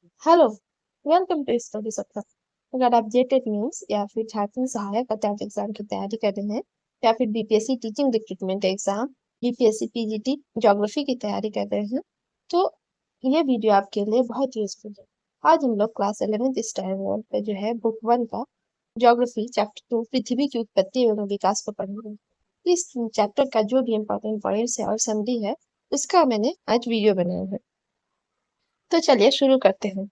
Hello, welcome to study सत्ता। अगर आप जेटेट न्यूज या फिर झारखंड सहायक अध्यापक एग्जाम की तैयारी कर रहे हैं या फिर BPSC teaching recruitment exam, BPSC PGT geography की तैयारी कर रहे हैं तो ये वीडियो आपके लिए बहुत यूजफुल है। आज हम लोग क्लास 11th स्टैंडर्ड वर्ल्ड पे जो है बुक 1 का ज्योग्राफी चैप्टर 2 पृथ्वी की उत्पत्ति एवं विकास को पढ़ेंगे। इस चैप्टर का जो भी इम्पोर्टेंट पॉइंट्स है और समरी है उसका मैंने आज वीडियो बनाया है। तो चलिए शुरू करते हैं।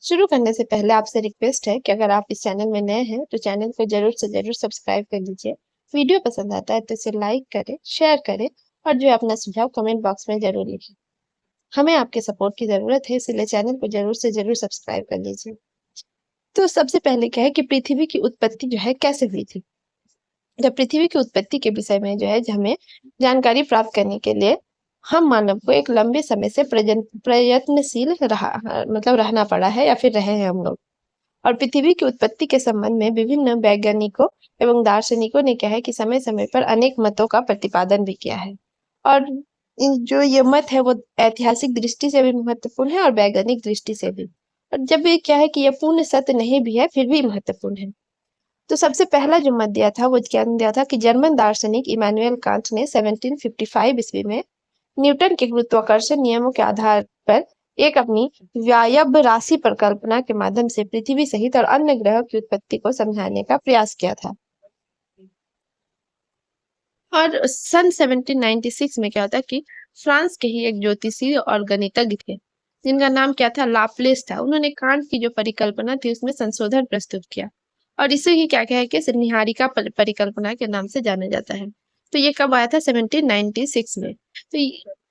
शुरू करने से पहले आपसे रिक्वेस्ट है कि अगर आप इस चैनल में नए हैं तो चैनल को जरूर से जरूर सब्सक्राइब कर लीजिए। वीडियो पसंद आता है तो इसे लाइक करें, शेयर करें और जो है अपना सुझाव कमेंट बॉक्स में जरूर लिखें। हमें आपके सपोर्ट की जरूरत है, इसलिए चैनल को जरूर से जरूर सब्सक्राइब कर लीजिए। तो सबसे पहले क्या है कि पृथ्वी की उत्पत्ति जो है कैसे हुई थी। जब पृथ्वी की उत्पत्ति के विषय में जो है हमें जानकारी प्राप्त करने के लिए हम मानव को एक लंबे समय से प्रयत्नशील रहना पड़ा है या फिर रहे हैं हम लोग। और पृथ्वी की उत्पत्ति के संबंध में विभिन्न वैज्ञानिकों एवं दार्शनिकों ने क्या है कि समय समय पर अनेक मतों का प्रतिपादन भी किया है। और जो ये मत है वो ऐतिहासिक दृष्टि से भी महत्वपूर्ण है और वैज्ञानिक दृष्टि से भी। और जब ये क्या है कि ये पूर्ण सत्य नहीं भी है फिर भी महत्वपूर्ण है। तो सबसे पहला जो मत दिया था वो क्या दिया था कि जर्मन दार्शनिक इमानुएल कांट ने 1755 ईस्वी में न्यूटन के गुरुत्वाकर्षण नियमों के आधार पर एक अपनी व्यायब्य राशि परिकल्पना के माध्यम से पृथ्वी सहित और अन्य ग्रहों की उत्पत्ति को समझाने का प्रयास किया था। और सन 1796 में क्या होता है कि फ्रांस के ही एक ज्योतिषी और गणितज्ञ थे जिनका नाम क्या था, लाप्लेस था। उन्होंने कांट की जो परिकल्पना थी उसमें संशोधन प्रस्तुत किया और इसे ही क्या है कि निहारिका परिकल्पना के नाम से जाना जाता है। तो ये कब आया था, 1796 में। तो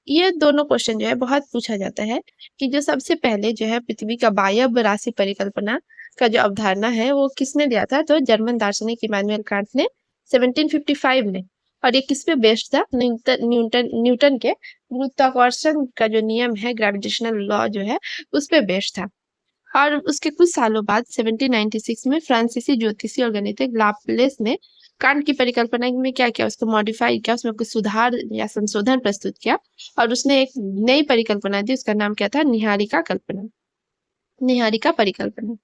ये दोनों क्वेश्चन जो है बहुत पूछा जाता है कि जो सबसे पहले जो है पृथ्वी का वायव्य राशि परिकल्पना का जो अवधारणा है वो किसने दिया था, तो जर्मन दार्शनिक इमानुएल कांट ने 1755 में। और ये किस पे बेस्ड था, न्यूटन के गुरुत्वाकर्षण का जो नियम है, ग्रेविटेशनल लॉ जो है उस पे बेस्ड था। और उसके कुछ सालों बाद 1796 में फ्रांसीसी ज्योतिषी और गणितज्ञ लाप्लेस ने कांट की परिकल्पना में क्या किया, उसको मॉडिफाई किया, उसमें कुछ सुधार या संशोधन प्रस्तुत किया और उसने एक नई परिकल्पना दी। उसका नाम क्या था, निहारिका परिकल्पना।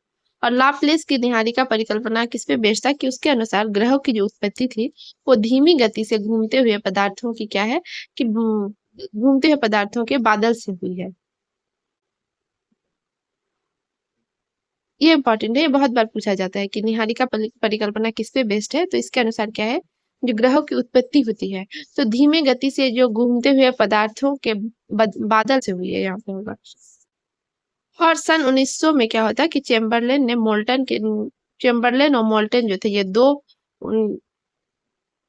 और लाप्लेस की निहारिका परिकल्पना किस पे बेस्ड था कि उसके अनुसार ग्रहों की जो उत्पत्ति थी वो धीमी गति से घूमते हुए पदार्थों की क्या है कि घूमते हुए पदार्थों के बादल से हुई है। ये इंपॉर्टेंट है, ये बहुत बार पूछा जाता है कि निहारिका परिकल्पना किस पे बेस्ड है। तो इसके अनुसार क्या है, जो ग्रहों की उत्पत्ति होती है तो धीमे गति से जो घूमते हुए पदार्थों के बादल से हुई है, यहाँ पे होगा। और सन 1900 में क्या होता है कि चेम्बरलेन और मोल्टन जो थे, ये दो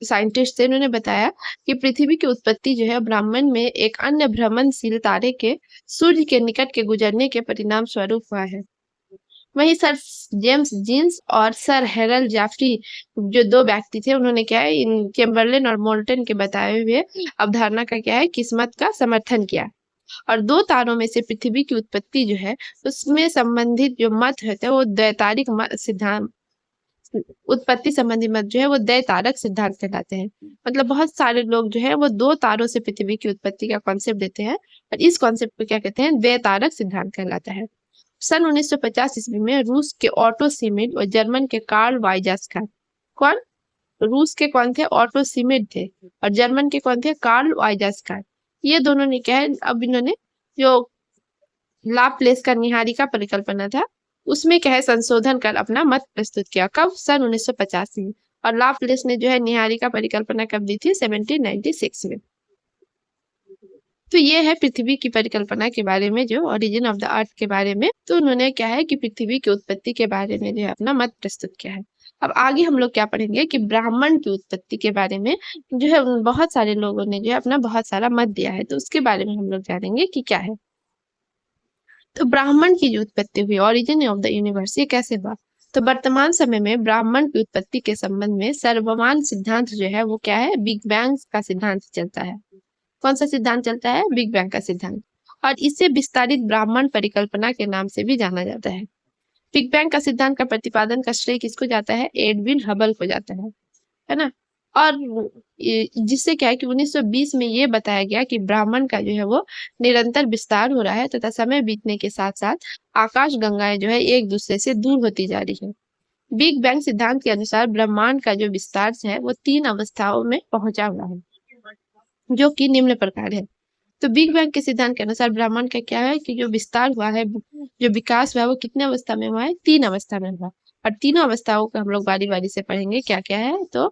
साइंटिस्ट थे। इन्होंने बताया कि पृथ्वी की उत्पत्ति जो है ब्रह्मांड में एक अन्य भ्रमणशील तारे के सूर्य के निकट के गुजरने के परिणाम स्वरूप हुआ है। वहीं सर जेम्स जीन्स और सर हेरल्ड जाफरी जो दो व्यक्ति थे, उन्होंने क्या है इन चेम्बरलेन और मोल्टन के बताए हुए अवधारणा का क्या है किस्मत का समर्थन किया। और दो तारों में से पृथ्वी की उत्पत्ति जो है उसमें संबंधित जो मत होते हैं वो द्वैतारिक सिद्धांत, उत्पत्ति संबंधी मत जो है वो द्वैतारक सिद्धांत कहलाते हैं। मतलब बहुत सारे लोग जो है वो दो तारों से पृथ्वी की उत्पत्ति का कॉन्सेप्ट देते हैं और इस कॉन्सेप्ट को क्या कहते हैं, द्वैतारक सिद्धांत कहलाता है। सन 1950 ईस्वी में रूस के ऑटो सीमेंट और जर्मन के कार्ल वाइजास्कर, कौन, रूस के कौन थे, ऑटो सीमेंट थे और जर्मन के कौन थे, कार्ल वाइजास्कर। ये दोनों ने क्या है, अब इन्होंने जो लाप्लेस का निहारिका परिकल्पना था उसमें क्या है संशोधन कर अपना मत प्रस्तुत किया। कब, सन 1950 में। और लाप्लेस ने जो है निहारिका परिकल्पना कब दी थी, 1796 में। तो ये है पृथ्वी की परिकल्पना के बारे में, जो ओरिजिन ऑफ द अर्थ के बारे में। तो उन्होंने क्या है कि पृथ्वी की उत्पत्ति के बारे में जो है अपना मत प्रस्तुत किया है। अब आगे हम लोग क्या पढ़ेंगे कि ब्राह्मण की उत्पत्ति के बारे में जो है बहुत सारे लोगों ने जो है अपना बहुत सारा मत दिया है, तो उसके बारे में हम लोग जानेंगे कि क्या है। तो ब्राह्मण की जो उत्पत्ति हुई, ओरिजिन ऑफ द यूनिवर्स, ये कैसे हुआ। तो वर्तमान समय में ब्राह्मण की उत्पत्ति के संबंध में सर्वमान्य सिद्धांत जो है वो क्या है, बिग बैंग का सिद्धांत चलता है। कौन सा सिद्धांत चलता है, बिग बैंग का सिद्धांत। और इसे विस्तारित ब्राह्मण परिकल्पना के नाम से भी जाना जाता है। बिग बैंग का सिद्धांत का प्रतिपादन का श्रेय किसको जाता है, एडविन हबल को जाता है ना। और जिससे क्या है कि 1920 में ये बताया गया कि ब्राह्मण का जो है वो निरंतर विस्तार हो रहा है तथा समय बीतने के साथ साथ आकाश गंगाएं जो है एक दूसरे से दूर होती जा रही है। बिग बैंग सिद्धांत के अनुसार ब्रह्मांड का जो विस्तार है वो 3 अवस्थाओं में पहुंचा हुआ है, जो कि निम्न प्रकार है। तो बिग बैंग के सिद्धांत के अनुसार ब्रह्मांड का क्या है कि जो विस्तार हुआ है, जो विकास हुआ है, वो कितने अवस्था में हुआ है? 3 अवस्था में हुआ। और तीनों अवस्थाओं को हम लोग बारी बारी से पढ़ेंगे क्या क्या है। तो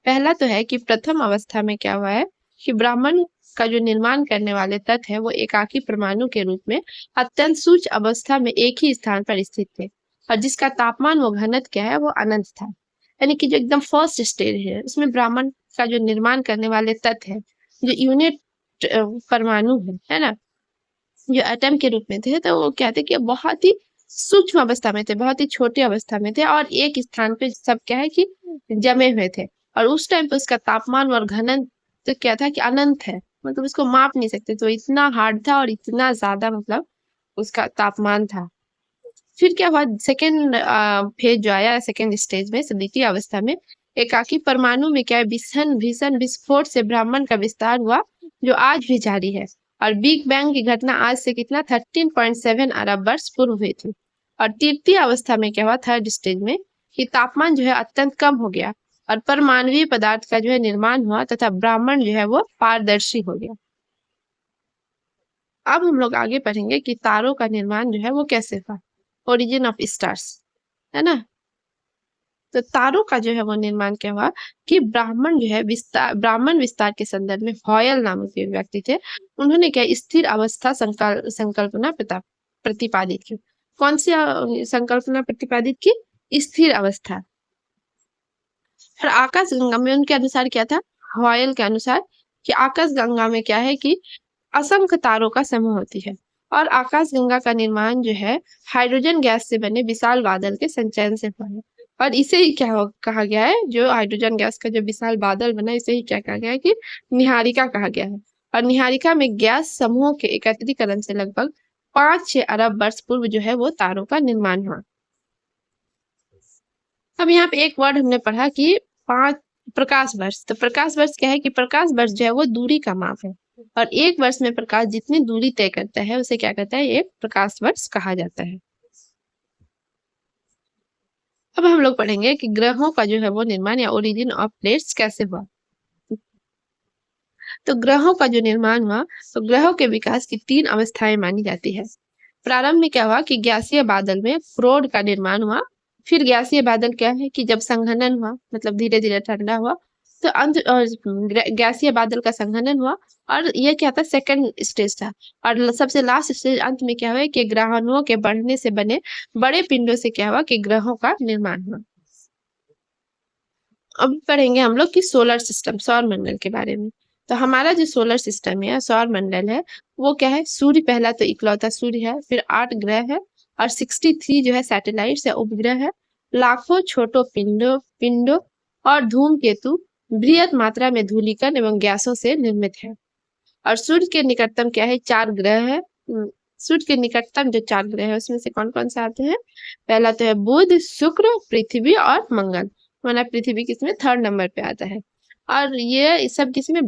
पहला तो है कि प्रथम अवस्था में क्या हुआ है कि ब्राह्मण का जो निर्माण करने वाले तत्व है वो एकाकी परमाणु के रूप में अत्यंत सूक्ष्म अवस्था में एक ही स्थान पर स्थित थे, और जिसका तापमान व घनत्व क्या है वो अनंत था। यानी कि जो एकदम फर्स्ट स्टेज है उसमें ब्राह्मण का जो निर्माण करने वाले तत्व है, जो यूनिट परमाणु है ना, जो एटम के रूप में थे, तो वो क्या थे कि बहुत ही सूक्ष्म अवस्था में थे, बहुत ही छोटी अवस्था में थे, और एक स्थान पे सब क्या है कि जमे हुए थे। और उस टाइम पे उसका तापमान और घनत्व तो क्या था कि अनंत है, मतलब उसको माप नहीं सकते, तो इतना हार्ड था और इतना ज्यादा मतलब उसका तापमान था। फिर क्या हुआ, सेकेंड फेज जो आया, सेकेंड स्टेज में द्वितीय अवस्था में एकाकी परमाणु में क्या है भीषण भीषण विस्फोट से ब्रह्मांड का विस्तार हुआ, जो आज भी जारी है। और बिग बैंग की घटना आज से कितना 13.7 अरब वर्ष पूर्व हुई थी। और तृतीय अवस्था में क्या हुआ, थर्ड स्टेज में, कि तापमान जो है अत्यंत कम हो गया और परमाणुीय पदार्थ का जो है निर्माण हुआ तथा ब्रह्मांड जो है वो पारदर्शी हो गया। अब हम लोग आगे पढ़ेंगे कि तारों का निर्माण जो है वो कैसे हुआ, ओरिजिन ऑफ स्टार्स, है ना। तो तारों का जो है वो निर्माण क्या हुआ कि ब्राह्मण जो है ब्राह्मण विस्तार के संदर्भ में हॉयल नामक के व्यक्ति थे, उन्होंने क्या स्थिर अवस्था संकल्पना प्रतिपादित की। कौन सी संकल्पना प्रतिपादित की? स्थिर अवस्था। फिर आकाश गंगा में उनके अनुसार क्या था, हॉयल के अनुसार, कि आकाश गंगा में क्या है कि असंख्य तारों का समूह होती है, और आकाश गंगा का निर्माण जो है हाइड्रोजन गैस से बने विशाल बादल के संचयन से हुआ है। और इसे ही क्या कहा गया है, जो हाइड्रोजन गैस का जो विशाल बादल बना, इसे ही क्या कहा गया है कि निहारिका कहा गया है। और निहारिका में गैस समूहों के एकत्रीकरण से लगभग 5-6 अरब वर्ष पूर्व जो है वो तारों का निर्माण हुआ। अब यहाँ पे एक वर्ड हमने पढ़ा कि 5 प्रकाश वर्ष। तो प्रकाश वर्ष क्या है कि प्रकाश वर्ष जो है वो दूरी का माप है, और एक वर्ष में प्रकाश जितनी दूरी तय करता है उसे क्या कहता है, एक प्रकाश वर्ष कहा जाता है। अब हम लोग पढ़ेंगे कि ग्रहों का जो है वो निर्माण या ओरिजिन ऑफ प्लेनेट्स कैसे हुआ। तो ग्रहों का जो निर्माण हुआ, तो ग्रहों के विकास की 3 अवस्थाएं मानी जाती है। प्रारंभ में क्या हुआ कि गैसीय बादल में क्रोड का निर्माण हुआ। फिर गैसीय बादल क्या है कि जब संघनन हुआ, मतलब धीरे धीरे ठंडा हुआ, तो अंत गैसीय बादल का संघनन हुआ, और ये क्या था, सेकंड स्टेज था। और सबसे लास्ट स्टेज अंत में क्या हुआ कि ग्रहाणुओं के बढ़ने से बने बड़े पिंडों से क्या हुआ कि ग्रहों का निर्माण हुआ। अब पढ़ेंगे हम लोग कि सोलर सिस्टम, सौर मंडल के बारे में। तो हमारा जो सोलर सिस्टम है, सौर मंडल है, वो क्या है, सूर्य पहला तो इकलौता सूर्य है, फिर 8 ग्रह है, और 63 जो है सैटेलाइट्स या उपग्रह है, लाखों छोटो पिंडों और धूमकेतु बृहत मात्रा में धूलिकण एवं गैसों से निर्मित है। और सूर्य के निकटतम क्या है, 4 ग्रह है। सूर्य के निकटतम जो 4 ग्रह है उसमें से कौन कौन से आते हैं? पहला तो है बुध, शुक्र, पृथ्वी और मंगल। माना पृथ्वी किसमें, 3rd नंबर पे आता है। और ये सब किसमें,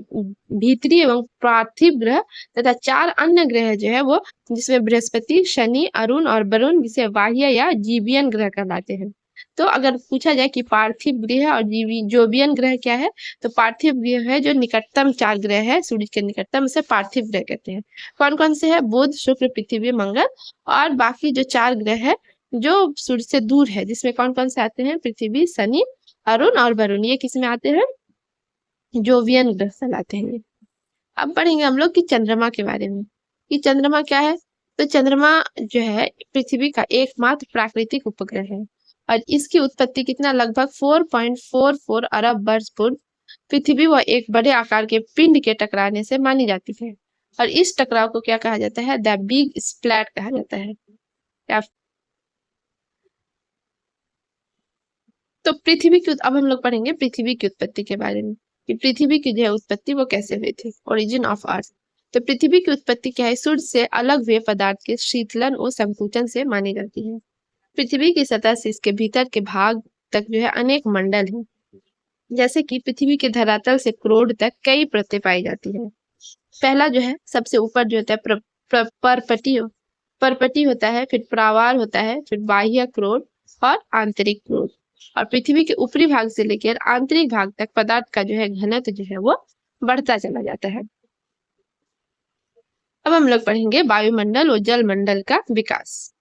भीतरी एवं पार्थिव ग्रह तथा 4 अन्य ग्रह जो है वो, जिसमें बृहस्पति, शनि, अरुण और वरुण, जिसे बाह्य या जीवियन ग्रह कहलाते हैं। तो अगर पूछा जाए कि पार्थिव ग्रह और जोबियन ग्रह क्या है, तो पार्थिव ग्रह है जो निकटतम 4 ग्रह है सूर्य के निकटतम, उसे पार्थिव ग्रह कहते हैं। कौन कौन से है? बुध, शुक्र, पृथ्वी, मंगल। और बाकी जो 4 ग्रह है जो सूर्य से दूर है, जिसमें कौन कौन से आते हैं, पृथ्वी, शनि, अरुण और वरुण, ये किस में आते हैं, जोवियन ग्रह कहलाते हैं। अब पढ़ेंगे हम लोग कि चंद्रमा के बारे में, कि चंद्रमा क्या है। तो चंद्रमा जो है पृथ्वी का एकमात्र प्राकृतिक उपग्रह है, और इसकी उत्पत्ति कितना, लगभग 4.44 अरब वर्ष पूर्व पृथ्वी व एक बड़े आकार के पिंड के टकराने से मानी जाती है। और इस टकराव को क्या कहा जाता है, द बिग स्प्लैट कहा जाता है। तो पृथ्वी की, अब हम लोग पढ़ेंगे पृथ्वी की उत्पत्ति के बारे में, कि पृथ्वी की जो है उत्पत्ति वो कैसे हुई थी, ओरिजिन ऑफ अर्थ। तो पृथ्वी की उत्पत्ति क्या है, सूर्य से अलग हुए पदार्थ के शीतलन और संकुचन से मानी जाती है। पृथ्वी की सतह से इसके भीतर के भाग तक जो है अनेक मंडल हैं, जैसे कि पृथ्वी के धरातल से क्रोड तक कई परतें पाई जाती है। पहला जो है सबसे ऊपर जो होता है परपटी होता है, फिर प्रावार होता है, फिर बाह्य क्रोड और आंतरिक क्रोड। और पृथ्वी के ऊपरी भाग से लेकर आंतरिक भाग तक पदार्थ का जो है घनत्व जो है वो बढ़ता चला जाता है। अब हम लोग पढ़ेंगे वायुमंडल और जलमंडल का विकास।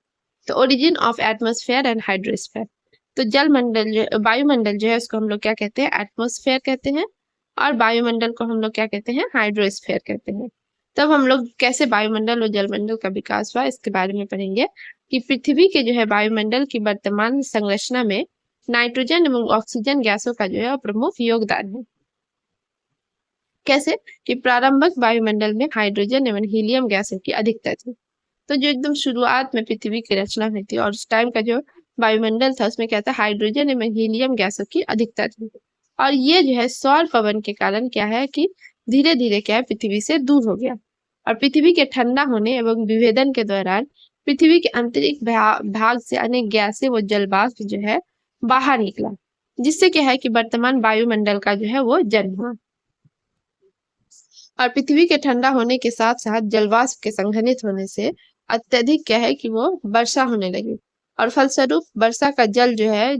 तो origin of atmosphere and hydrosphere. तो वायुमंडल जो है उसको हम लोग क्या कहते हैं, एटमॉस्फेयर कहते हैं, और वायुमंडल को हम लोग क्या कहते हैं, हाइड्रोस्फेयर कहते हैं। तब हम लोग कैसे वायुमंडल और जलमंडल का विकास हुआ इसके बारे में पढ़ेंगे कि पृथ्वी के जो है वायुमंडल की वर्तमान संरचना में नाइट्रोजन एवं ऑक्सीजन गैसों का जो है प्रमुख योगदान है। कैसे कि प्रारंभिक वायुमंडल में हाइड्रोजन एवं हीलियम गैसों की अधिकता थी। तो जो एकदम शुरुआत में पृथ्वी की रचना हुई थी और उस टाइम का जो वायुमंडल था उसमें क्या था, हाइड्रोजन एवं हीलियम गैसों की अधिकता थी। और ये जो है सौर पवन के कारण क्या है कि धीरे धीरे क्या है पृथ्वी से दूर हो गया। और पृथ्वी के ठंडा होने एवं विभेदन के दौरान पृथ्वी के आंतरिक भाग से अनेक गैसें व जलवाष्प जो है बाहर निकला, जिससे क्या है कि वर्तमान वायुमंडल का जो है वो जन्म हुआ। और पृथ्वी के ठंडा होने के साथ साथ जलवाष्प के संघनित होने से अत्यधिक क्या है कि वो वर्षा होने लगी। और फलस्वरूप वर्षा का जल जो है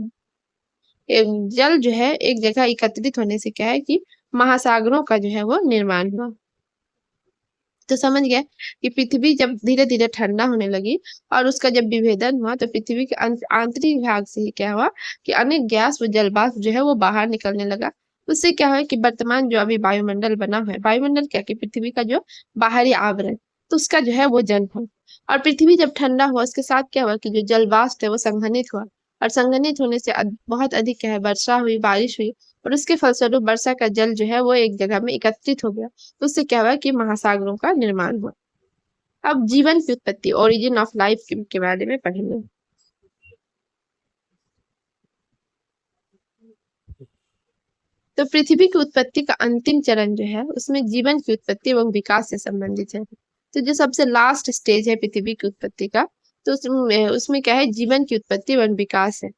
एक जगह एकत्रित होने से क्या है कि महासागरों का जो है वो निर्माण हुआ। तो समझ गए कि पृथ्वी जब धीरे धीरे ठंडा होने लगी और उसका जब विभेदन हुआ तो पृथ्वी के आंतरिक भाग से ही क्या हुआ कि अनेक गैस व जलवाष्प जो है वो बाहर निकलने लगा। उससे क्या हुआ कि वर्तमान जो अभी वायुमंडल बना हुआ है, वायुमंडल क्या कि पृथ्वी का जो बाहरी आवरण, तो उसका जो है वो जन्म हुआ। और पृथ्वी जब ठंडा हुआ उसके साथ क्या हुआ कि जो जलवाष्प है वो संघनित हुआ, और संघनित होने से बहुत अधिक क्या है वर्षा हुई, बारिश हुई, और उसके फलस्वरूप वर्षा का जल जो है वो एक जगह में एकत्रित हो गया। तो उससे क्या हुआ कि महासागरों का निर्माण हुआ। अब जीवन की उत्पत्ति, ओरिजिन ऑफ लाइफ के बारे में पढ़ेंगे। तो पृथ्वी की उत्पत्ति का अंतिम चरण जो है उसमें जीवन की उत्पत्ति एवं विकास से संबंधित है। तो जो सबसे लास्ट स्टेज है पृथ्वी की उत्पत्ति का, तो उसमें क्या है, जीवन की उत्पत्ति एवं विकास है।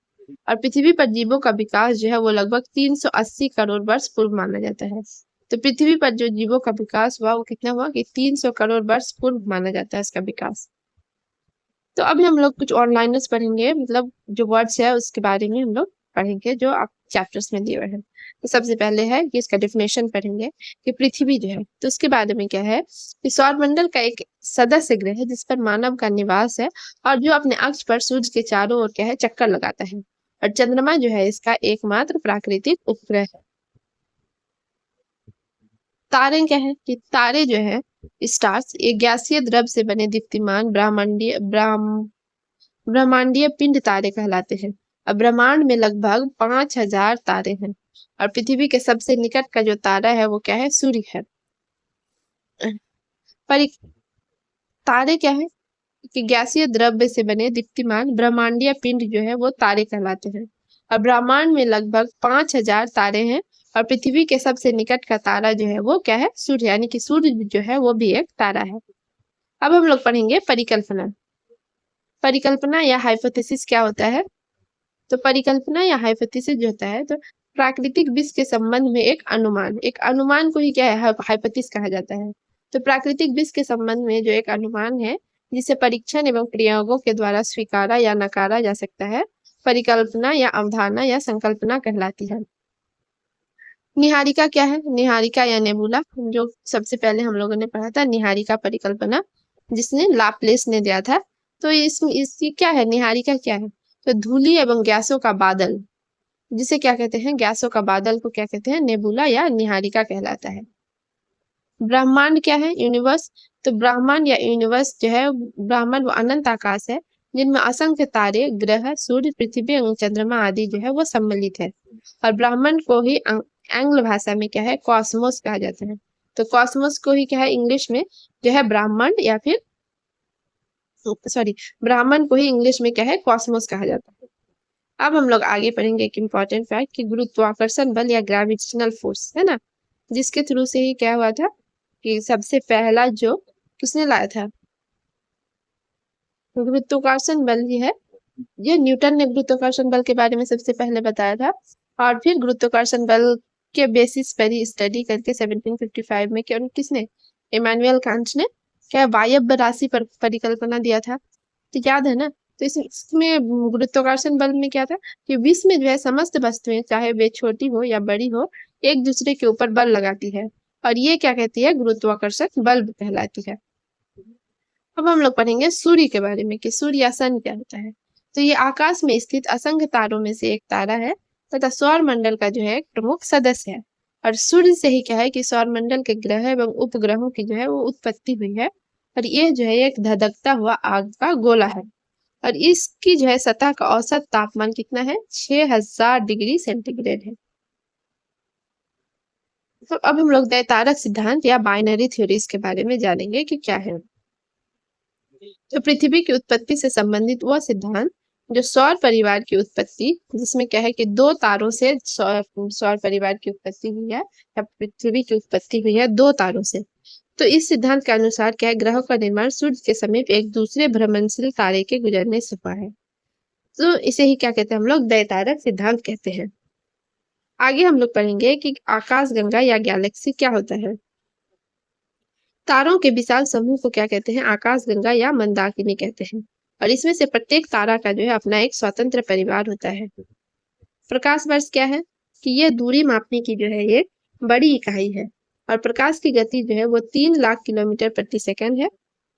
और पृथ्वी पर जीवों का विकास जो है वो लगभग 380 करोड़ वर्ष पूर्व माना जाता है। तो पृथ्वी पर जो जीवों का विकास हुआ वो कितना हुआ कि 300 करोड़ वर्ष पूर्व माना जाता है इसका विकास। तो अभी हम लोग कुछ ऑनलाइनर्स पढ़ेंगे, मतलब जो वर्ड्स है उसके बारे में हम लोग पढ़ेंगे जो आप चैप्टर्स में दिए हुए हैं। तो सबसे पहले है कि इसका डिफिनेशन पढ़ेंगे कि पृथ्वी जो है तो उसके बारे में क्या है कि सौरमंडल का एक सदस्य ग्रह है जिस पर मानव का निवास है, और जो अपने अक्ष पर सूर्य के चारों ओर क्या है चक्कर लगाता है। और चंद्रमा जो है इसका एकमात्र प्राकृतिक उपग्रह है। तारे क्या है कि तारे जो है स्टार्स एक गैसीय द्रव से बने दीप्तिमान ब्रह्मांडीय पिंड तारे कहलाते हैं। और ब्रह्मांड में लगभग 5000 तारे हैं। और पृथ्वी के सबसे निकट का जो तारा है वो क्या है, सूर्य है। पर तारे क्या है कि गैसीय द्रव्य से बने दीप्तिमान ब्रह्मांडीय पिंड जो है वो तारे कहलाते हैं। और ब्रह्मांड में लगभग 5000 तारे हैं। और पृथ्वी के सबसे निकट का तारा जो है वो क्या है, सूर्य, यानी कि सूर्य जो है वो भी एक तारा है। अब हम लोग पढ़ेंगे परिकल्पना। परिकल्पना या हाइपोथेसिस क्या होता है। तो परिकल्पना या हाइपोथेसिस जो होता है तो प्राकृतिक विश्व के संबंध में एक अनुमान को ही क्या है, हाइपोथेसिस कहा जाता है। तो प्राकृतिक विश्व के संबंध में जो एक अनुमान है जिसे परीक्षण एवं प्रयोगों के द्वारा स्वीकारा या नकारा जा सकता है, परिकल्पना या अवधारणा या संकल्पना कहलाती है। निहारिका क्या है, निहारिका या नेबुला, जो सबसे पहले हम लोगों ने पढ़ा था निहारिका परिकल्पना, जिसने लाप्लेस ने दिया था। तो इसकी क्या है, निहारिका क्या है, तो धूलि एवं गैसों का बादल, जिसे क्या कहते हैं, गैसों का बादल को क्या कहते हैं, नेबुला या निहारिका कहलाता है। ब्रह्मांड क्या है, यूनिवर्स। तो ब्रह्मांड या यूनिवर्स जो है, ब्रह्मांड वो अनंत आकाश है जिनमें असंख्य तारे, ग्रह, सूर्य, पृथ्वी एवं चंद्रमा आदि जो है वो सम्मिलित है। और ब्रह्मांड को ही एंग्ल भाषा में क्या है, कॉस्मोस कहा जाता है। तो कॉस्मोस को ही क्या है इंग्लिश में जो है ब्रह्मांड, या फिर ब्राह्मण को ही इंग्लिश में क्या है, कॉस्मोस कहा जाता है। अब हम लोग आगे पढ़ेंगे एक इम्पॉर्टेंट फैक्ट कि गुरुत्वाकर्षण बल या ग्रेविटेशनल फोर्स है ना, जिसके थ्रू से ही क्या हुआ था कि सबसे पहला जो किसने लाया था, गुरुत्वाकर्षण बल ही है। ये न्यूटन ने गुरुत्वाकर्षण बल के बारे में सबसे पहले बताया था। और फिर गुरुत्वाकर्षण बल के बेसिस पर ही स्टडी करके 1755 में क्या किसने, इमानुएल कांट ने क्या वायव्य राशि पर परिकल्पना दिया था, तो याद है ना। तो इसमें गुरुत्वाकर्षण बल में क्या था कि विश्व में जो है समस्त वस्तुएं चाहे वे छोटी हो या बड़ी हो एक दूसरे के ऊपर बल लगाती है, और ये क्या कहती है, गुरुत्वाकर्षण बल कहलाती है। अब हम लोग पढ़ेंगे सूर्य के बारे में कि सूर्य या सन क्या होता है। तो ये आकाश में स्थित असंख्य तारों में से एक तारा है तथा सौर मंडल का जो है एक प्रमुख सदस्य है। और सूर्य से ही क्या है कि सौर मंडल के ग्रह एवं उपग्रहों की जो है वो उत्पत्ति हुई है। और ये जो है एक धधकता हुआ आग का गोला है, और इसकी जो है सतह का औसत तापमान कितना है, 6000 डिग्री सेंटीग्रेड है। तो अब हम लोग दैतारक सिद्धांत या बाइनरी थ्योरीज के बारे में जानेंगे कि क्या है। तो पृथ्वी की उत्पत्ति से संबंधित वह सिद्धांत जो सौर परिवार की उत्पत्ति, जिसमें क्या है कि दो तारों से सौर परिवार की उत्पत्ति हुई है या पृथ्वी की उत्पत्ति हुई है दो तारों से। तो इस सिद्धांत के अनुसार क्या है, ग्रहों का निर्माण सूर्य के समीप एक दूसरे भ्रमणशील तारे के गुजरने से हुआ है। तो इसे ही क्या कहते हैं हम लोग, दैतारक सिद्धांत कहते हैं। आगे हम लोग पढ़ेंगे कि आकाश गंगा या गैलेक्सी क्या होता है। तारों के विशाल समूह को क्या कहते हैं, आकाश गंगा या मंदाकिनी कहते हैं। और इसमें से प्रत्येक तारा का जो है अपना एक स्वतंत्र परिवार होता है। प्रकाश वर्ष क्या है कि यह दूरी मापने की जो है ये बड़ी इकाई है, और प्रकाश की गति जो है वो 3 लाख किलोमीटर प्रति सेकंड है।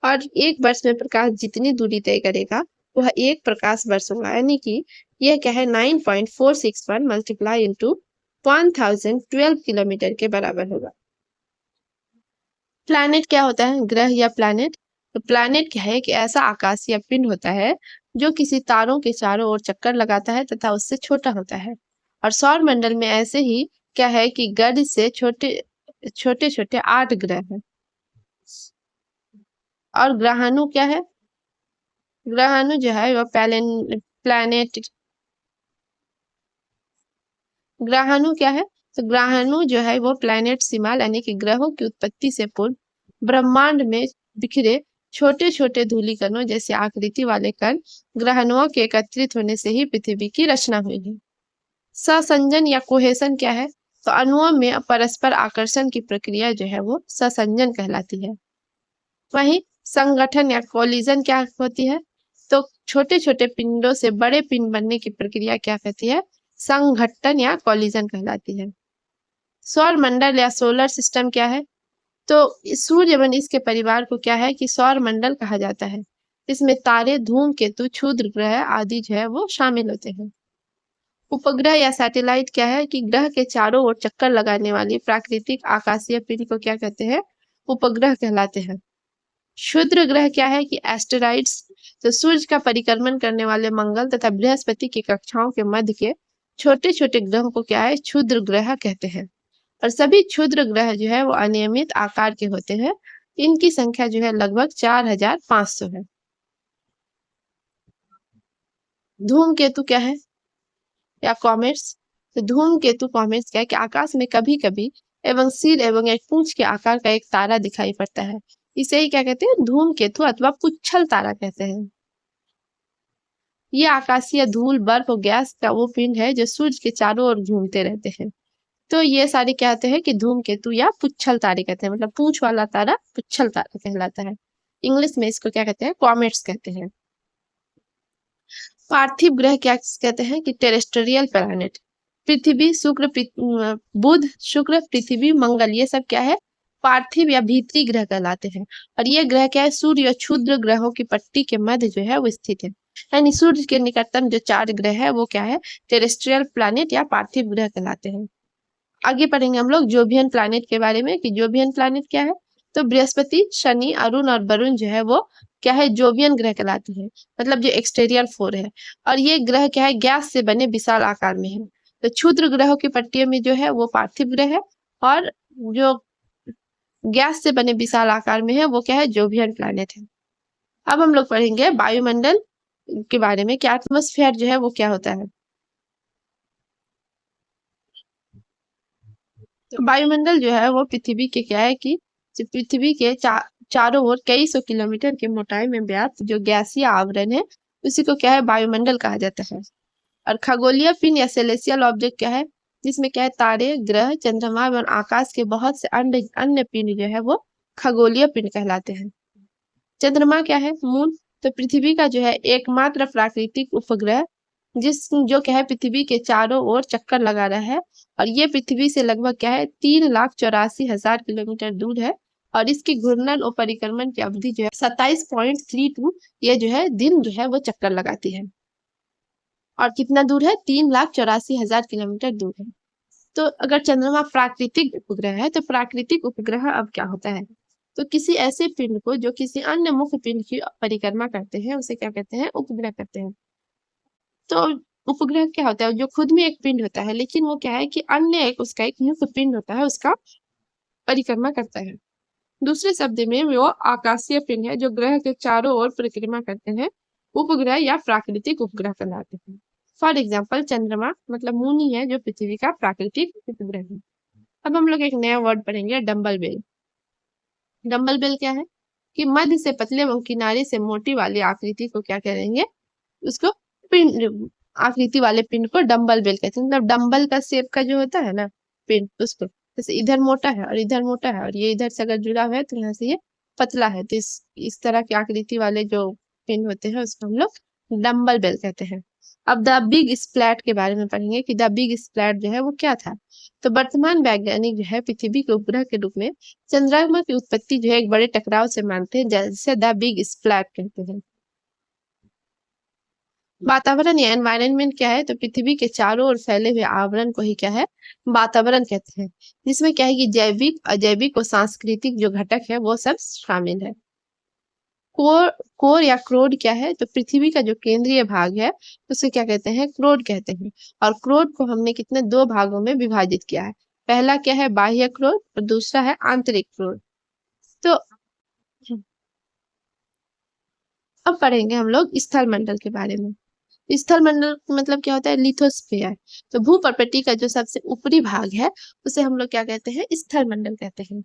और एक वर्ष में प्रकाश जितनी दूरी तय करेगा वह एक प्रकाश वर्ष होगा, यानी कि यह क्या है 9.461 मल्टीप्लाई इंटू 1012 किलोमीटर के बराबर होगा। प्लैनेट क्या होता है, ग्रह या प्लैनेट। तो प्लैनेट क्या है कि ऐसा आकाशीय पिंड होता है जो किसी तारों के चारों ओर चक्कर लगाता है तथा उससे छोटा होता है। और सौर मंडल में ऐसे ही क्या है कि गढ़ से छोटे छोटे छोटे 8 ग्रह हैं। और ग्रहाणु क्या है, ग्रहाणु जो है वह प्लैनेट, ग्रहाणु क्या है, तो ग्रहाणु जो है वो प्लैनेट सिमाल यानी कि ग्रहों की उत्पत्ति से पूर्व ब्रह्मांड में बिखरे छोटे छोटे धूलिकणों जैसे आकृति वाले कण ग्रहाणुओं के एकत्रित होने से ही पृथ्वी की रचना हुई है। ससंजन या कोहेशन क्या है, तो अणुओं में परस्पर आकर्षण की प्रक्रिया जो है वो ससंजन कहलाती है। वहीं संगठन या कोलिजन क्या होती है, तो छोटे छोटे पिंडों से बड़े पिंड बनने की प्रक्रिया क्या कहती है, संघट्टन या कोलिजन कहलाती है। सौर मंडल या सोलर सिस्टम क्या है, तो सूर्य एवं इसके परिवार को क्या है कि सौर मंडल कहा जाता है। इसमें तारे, धूमकेतु, क्षुद्र ग्रह आदि जो है वो शामिल होते हैं। उपग्रह या सैटेलाइट क्या है कि ग्रह के चारों ओर चक्कर लगाने वाली प्राकृतिक आकाशीय पिंड को क्या कहते हैं, उपग्रह कहलाते हैं। क्षुद्र ग्रह क्या है कि एस्टेरॉइड्स, तो सूर्य का परिक्रमण करने वाले मंगल तथा बृहस्पति की कक्षाओं के मध्य के छोटे छोटे ग्रहों को क्या है, क्षुद्र ग्रह कहते हैं। और सभी क्षुद्र ग्रह जो है वो अनियमित आकार के होते हैं। इनकी संख्या जो है लगभग 4500 है। धूमकेतु क्या है या कॉमेट्स, तो धूमकेतु कॉमेट्स क्या है कि आकाश में कभी कभी एवं सिर एवं एक पूंछ के आकार का एक तारा दिखाई पड़ता है। इसे ही क्या कहते हैं, धूमकेतु अथवा पुच्छल तारा कहते हैं। ये आकाशीय धूल, बर्फ और गैस का वो पिंड है जो सूर्य के चारों ओर घूमते रहते हैं। तो ये सारे क्या होते हैं कि धूमकेतु या पुच्छल तारे कहते हैं, मतलब पूंछ वाला तारा पुच्छल तारा कहलाता है। इंग्लिश में इसको क्या कहते हैं, कॉमेट्स कहते हैं। पार्थिव ग्रह क्या कहते हैं कि टेरेस्ट्रियल प्लैनेट। पृथ्वी, शुक्र, बुध, शुक्र, पृथ्वी, मंगल, ये सब क्या है, पार्थिव या भीतरी ग्रह कहलाते हैं। और ये ग्रह क्या है, सूर्य और क्षुद्र ग्रहों की पट्टी के मध्य जो है वो स्थित है। यानी सूर्य के निकटतम जो 4 ग्रह है वो क्या है, टेरेस्ट्रियल प्लैनेट या पार्थिव ग्रह कहलाते हैं। आगे पढ़ेंगे हम लोग जोवियन प्लैनेट के बारे में कि जोवियन प्लैनेट क्या है। तो बृहस्पति, शनि, अरुण और वरुण जो है वो क्या है, जोवियन ग्रह कहलाते हैं, मतलब जो एक्सटीरियर 4 है। और ये ग्रह क्या है, गैस से बने विशाल आकार में है। तो क्षुद्र ग्रहों की पट्टियों में जो है वो पार्थिव ग्रह है, और जो गैस से बने विशाल आकार में है वो क्या है, जोवियन प्लैनेट है। अब हम लोग पढ़ेंगे वायुमंडल के बारे में कि एटमॉस्फेयर जो है वो क्या होता है। तो वायुमंडल जो है वो पृथ्वी के क्या है कि पृथ्वी के चारों ओर कई सौ किलोमीटर की मोटाई में व्याप्त जो गैसीय आवरण है उसी को क्या है, वायुमंडल कहा जाता है। और खगोलीय पिंड या सेलेस्टियल ऑब्जेक्ट क्या है, जिसमें क्या है तारे, ग्रह, चंद्रमा और आकाश के बहुत से अन्य अन्य पिंड जो है वो खगोलीय पिंड कहलाते हैं। चंद्रमा क्या है, मून। तो पृथ्वी का जो है एकमात्र प्राकृतिक उपग्रह जो क्या है पृथ्वी के चारों ओर चक्कर लगा रहा है, और ये पृथ्वी से लगभग क्या है 3,84,000 किलोमीटर दूर है, और इसकी घूर्णन और परिक्रमण की अवधि जो है 27.32 ये जो है दिन जो है वो चक्कर लगाती है। और कितना दूर है, 3,84,000 किलोमीटर दूर है। तो अगर चंद्रमा प्राकृतिक उपग्रह है तो प्राकृतिक उपग्रह अब क्या होता है, तो किसी ऐसे पिंड को जो किसी अन्य मुख्य पिंड की परिक्रमा करते हैं उसे क्या कहते हैं, उपग्रह कहते हैं। तो उपग्रह क्या होता है, जो खुद में एक पिंड होता है लेकिन वो क्या है कि अन्य एक उसका एक मुख्य पिंड होता है उसका परिक्रमा करता है। दूसरे शब्द में वो आकाशीय पिंड है जो ग्रह के चारों ओर परिक्रमा करते हैं, उपग्रह या प्राकृतिक उपग्रह कहलाते हैं। फॉर एग्जाम्पल चंद्रमा मतलब मून ही है जो पृथ्वी का प्राकृतिक उपग्रह है। अब हम लोग एक नया वर्ड पढ़ेंगे, डम्बल बेल। डम्बल बेल क्या है कि मध्य से पतले व किनारे से मोटी वाली आकृति को क्या करेंगे, उसको पिंड, आकृति वाले पिंड को डम्बल बेल कहते हैं। मतलब डम्बल का शेप का जो होता है ना पिंड, उसको जैसे इधर मोटा है और इधर मोटा है और ये इधर से अगर जुड़ा हुआ है तो यहाँ से ये पतला है, तो इस तरह की आकृति वाले जो पिंड होते हैं उसको हम लोग डम्बल बेल कहते हैं। अब द बिग स्प्लैट के बारे में पढ़ेंगे कि द बिग स्प्लैट जो है वो क्या था। तो वर्तमान वैज्ञानिक जो है पृथ्वी के उपग्रह के रूप में चंद्रमा की उत्पत्ति जो है एक बड़े टकराव से मानते हैं, जैसे द बिग स्प्लैट कहते हैं। वातावरण या एनवायरनमेंट क्या है, तो पृथ्वी के चारों ओर फैले हुए आवरण को ही क्या है, वातावरण कहते हैं, जिसमें क्या है कि जैविक, अजैविक और सांस्कृतिक जो घटक है वो सब शामिल है। कोर या क्रोड क्या है, तो पृथ्वी का जो केंद्रीय भाग है उसे क्या कहते हैं, क्रोड कहते हैं। और क्रोड को हमने कितने दो भागों में विभाजित किया है, पहला क्या है बाह्य क्रोड और दूसरा है आंतरिक क्रोड। तो अब पढ़ेंगे हम लोग स्थल मंडल के बारे में। स्थल मंडल मतलब क्या होता है, लिथोस्फीयर। तो भूपर्वतीय का जो सबसे ऊपरी भाग है उसे हम लोग क्या कहते हैं, स्थल मंडल कहते हैं।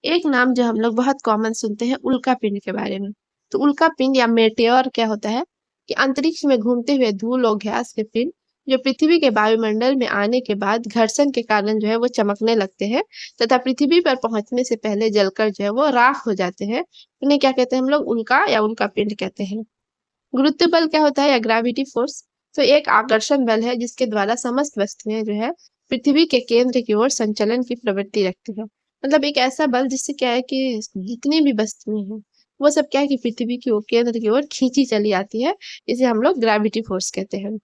एक नाम जो हम लोग बहुत कॉमन सुनते हैं उल्का पिंड के बारे में। तो उल्का पिंड या मेटेओर क्या होता है कि अंतरिक्ष में घूमते हुए धूल और गैस के पिंड जो पृथ्वी के वायुमंडल में आने के बाद घर्षण के कारण जो है वो चमकने लगते हैं तथा पृथ्वी पर पहुंचने से पहले जलकर जो है वो राख हो जाते हैं। उन्हें क्या कहते हैं हम लोग, उल्का या उल्का पिंड कहते हैं। गुरुत्व बल क्या होता है या ग्रेविटी फोर्स, तो एक आकर्षण बल है जिसके द्वारा समस्त वस्तुएं जो है पृथ्वी के केंद्र की ओर संचलन की प्रवृत्ति रखती है। मतलब एक ऐसा बल जिससे क्या है कि जितनी भी वस्तुएं हैं वो सब क्या है कि पृथ्वी की ओर, केंद्र की ओर खींची चली आती है, इसे हम लोग ग्रेविटी फोर्स कहते हैं।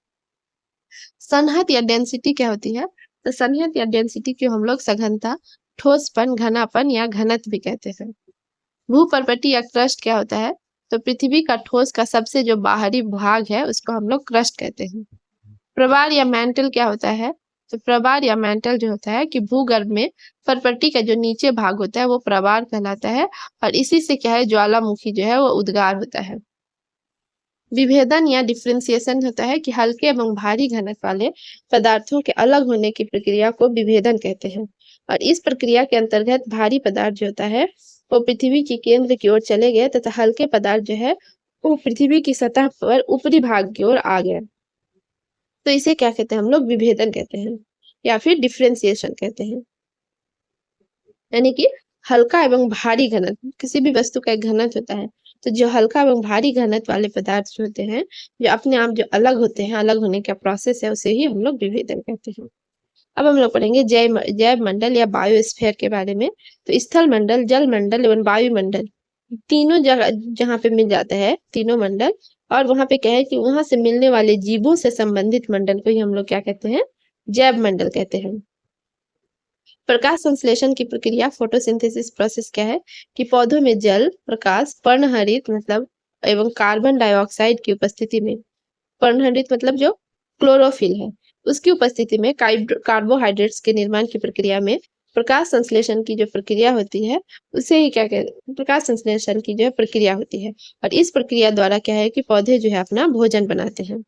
सनहत या डेंसिटी क्या होती है, तो सनहत या डेंसिटी को हम लोग सघनता, ठोसपन, घनापन या घनत्व भी कहते हैं। भूपर्वतीय या क्रस्ट क्या होता है, तो पृथ्वी का ठोस का सबसे जो बाहरी भाग है उसको हम लोग क्रस्ट कहते हैं। प्रवार या मैंटल क्या होता है, तो प्रवार या मैंटल जो होता है कि भूगर्भ में पर्वती का जो नीचे भाग होता है वो प्रवार कहलाता है, और इसी से क्या है ज्वालामुखी जो है वो उद्गार होता है। विभेदन या डिफ्रेंसिएशन होता है कि हल्के एवं भारी घनत्व वाले पदार्थों के अलग होने की प्रक्रिया को विभेदन कहते हैं, और इस प्रक्रिया के अंतर्गत भारी पदार्थ जो होता है वो पृथ्वी के केंद्र की ओर चले गए तथा हल्के पदार्थ जो है वो पृथ्वी की सतह पर ऊपरी भाग की ओर आ गए। तो इसे क्या कहते हैं हम लोग, विभेदन कहते हैं या फिर डिफ्रेंसिएशन कहते हैं। यानी कि हल्का एवं भारी घनत्व, किसी भी वस्तु का एक घनत्व होता है, तो जो हल्का एवं भारी घनत्व वाले पदार्थ जो होते हैं जो अपने आप जो अलग होते हैं, अलग होने का प्रोसेस है उसे ही हम लोग विभेदन कहते हैं। अब हम लोग पढ़ेंगे जैव मंडल या बायोस्फीयर के बारे में। तो स्थल मंडल, जल मंडल एवं वायुमंडल तीनों जगह जहाँ पे मिल जाता है, तीनों मंडल, और वहां पे क्या है कि वहां से मिलने वाले जीवों से संबंधित मंडल को ही हम लोग क्या कहते हैं, जैव मंडल कहते हैं। प्रकाश संश्लेषण की प्रक्रिया, फोटोसिंथेसिस प्रोसेस क्या है कि पौधों में जल, प्रकाश, पर्णहरित मतलब एवं कार्बन डाइऑक्साइड की उपस्थिति में, पर्णहरित मतलब जो क्लोरोफिल है उसकी उपस्थिति में कार्बोहाइड्रेट्स के निर्माण की प्रक्रिया में प्रकाश संश्लेषण की जो प्रक्रिया होती है उसे ही क्या कहते हैं, प्रकाश संश्लेषण की जो प्रक्रिया होती है, और इस प्रक्रिया द्वारा क्या है कि पौधे जो है अपना भोजन बनाते हैं।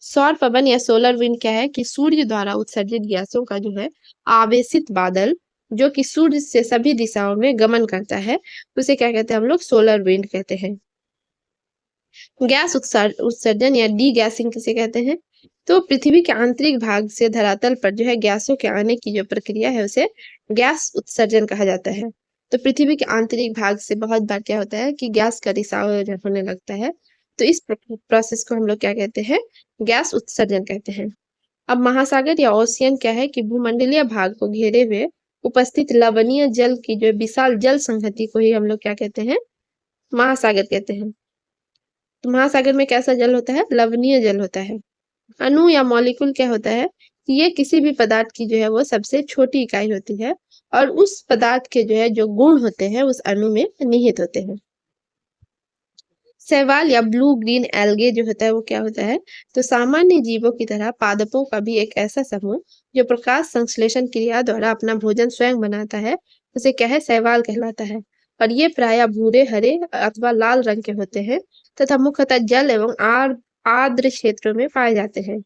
सौर पवन या सोलर विंड क्या है कि सूर्य द्वारा उत्सर्जित गैसों का जो है आवेशित बादल जो कि सूर्य से सभी दिशाओं में गमन करता है उसे क्या कहते हैं हम लोग, सोलर विंड कहते हैं। गैस उत्सर्जन या डी गैसिंग किसे कहते हैं, तो पृथ्वी के आंतरिक भाग से धरातल पर जो है गैसों के आने की जो प्रक्रिया है उसे गैस उत्सर्जन कहा जाता है। तो पृथ्वी के आंतरिक भाग से बहुत बार क्या होता है कि गैस का रिसाव होने लगता है। तो इस प्रोसेस को हम लोग क्या कहते हैं? गैस उत्सर्जन कहते हैं। अब महासागर या ओशियन क्या है कि भूमंडलीय भाग को घेरे हुए उपस्थित लवणीय जल की जो विशाल जल संहति को ही हम लोग क्या कहते हैं? महासागर कहते हैं। तो महासागर में कैसा जल होता है? लवणीय जल होता है। अणु या मॉलिक्यूल क्या होता है कि ये किसी भी पदार्थ की जो है वो सबसे छोटी इकाई होती है और उस पदार्थ के जो है जो गुण होते हैं उस अणु में निहित होते हैं। शैवाल या ब्लू ग्रीन एल्गे जो होता है वो क्या होता है? तो सामान्य जीवों की तरह पादपों का भी एक ऐसा समूह जो प्रकाश संश्लेषण क्रिया द्वारा अपना भोजन स्वयं बनाता है, उसे क्या है? शैवाल कहलाता है। और ये प्रायः भूरे, हरे अथवा लाल रंग के होते हैं तथा मुख्यतः जल एवं आर्द्र क्षेत्रों में पाए जाते हैं।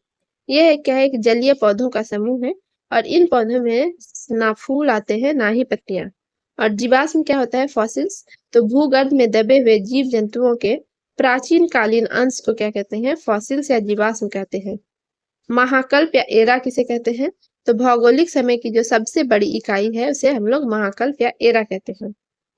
यह क्या है? एक जलीय पौधों का समूह है और इन पौधों में ना फूल आते हैं ना ही पत्तियां। और जीवाश्म क्या होता है? फॉसिल्स। तो भूगर्भ में दबे हुए जीव जंतुओं के प्राचीन कालीन अंश को क्या कहते हैं? फॉसिल्स या जीवाश्म कहते हैं। महाकल्प या एरा किसे कहते हैं? तो भौगोलिक समय की जो सबसे बड़ी इकाई है उसे हम लोग महाकल्प या एरा कहते हैं।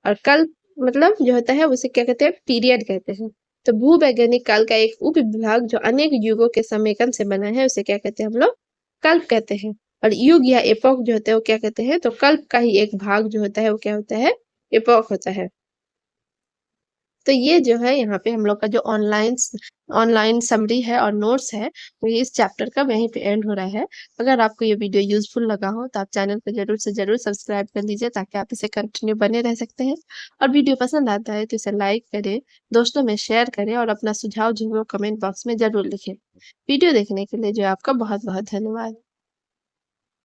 और कल्प मतलब जो होता है उसे क्या कहते हैं? पीरियड कहते हैं। तो भूवैज्ञानिक काल का एक उप विभाग जो अनेक युगों के समेकन से बना है उसे क्या कहते हैं? हम लोग कल्प कहते हैं। और युग या एपोक जो होता है वो क्या कहते हैं? तो कल्प का ही एक भाग जो होता है वो क्या होता है? एपोक होता है। तो ये जो है यहाँ पे हम लोग का जो ऑनलाइन समरी है और नोट्स है वो इस चैप्टर का वहीं पे एंड हो रहा है। अगर आपको ये वीडियो यूजफुल लगा हो तो आप चैनल को जरूर से जरूर सब्सक्राइब कर लीजिए ताकि आप इसे कंटिन्यू बने रह सकते हैं। और वीडियो पसंद आता है तो इसे लाइक करें, दोस्तों में शेयर करें और अपना सुझाव जो है वो कमेंट बॉक्स में जरूर लिखें। वीडियो देखने के लिए जो है आपका बहुत बहुत धन्यवाद।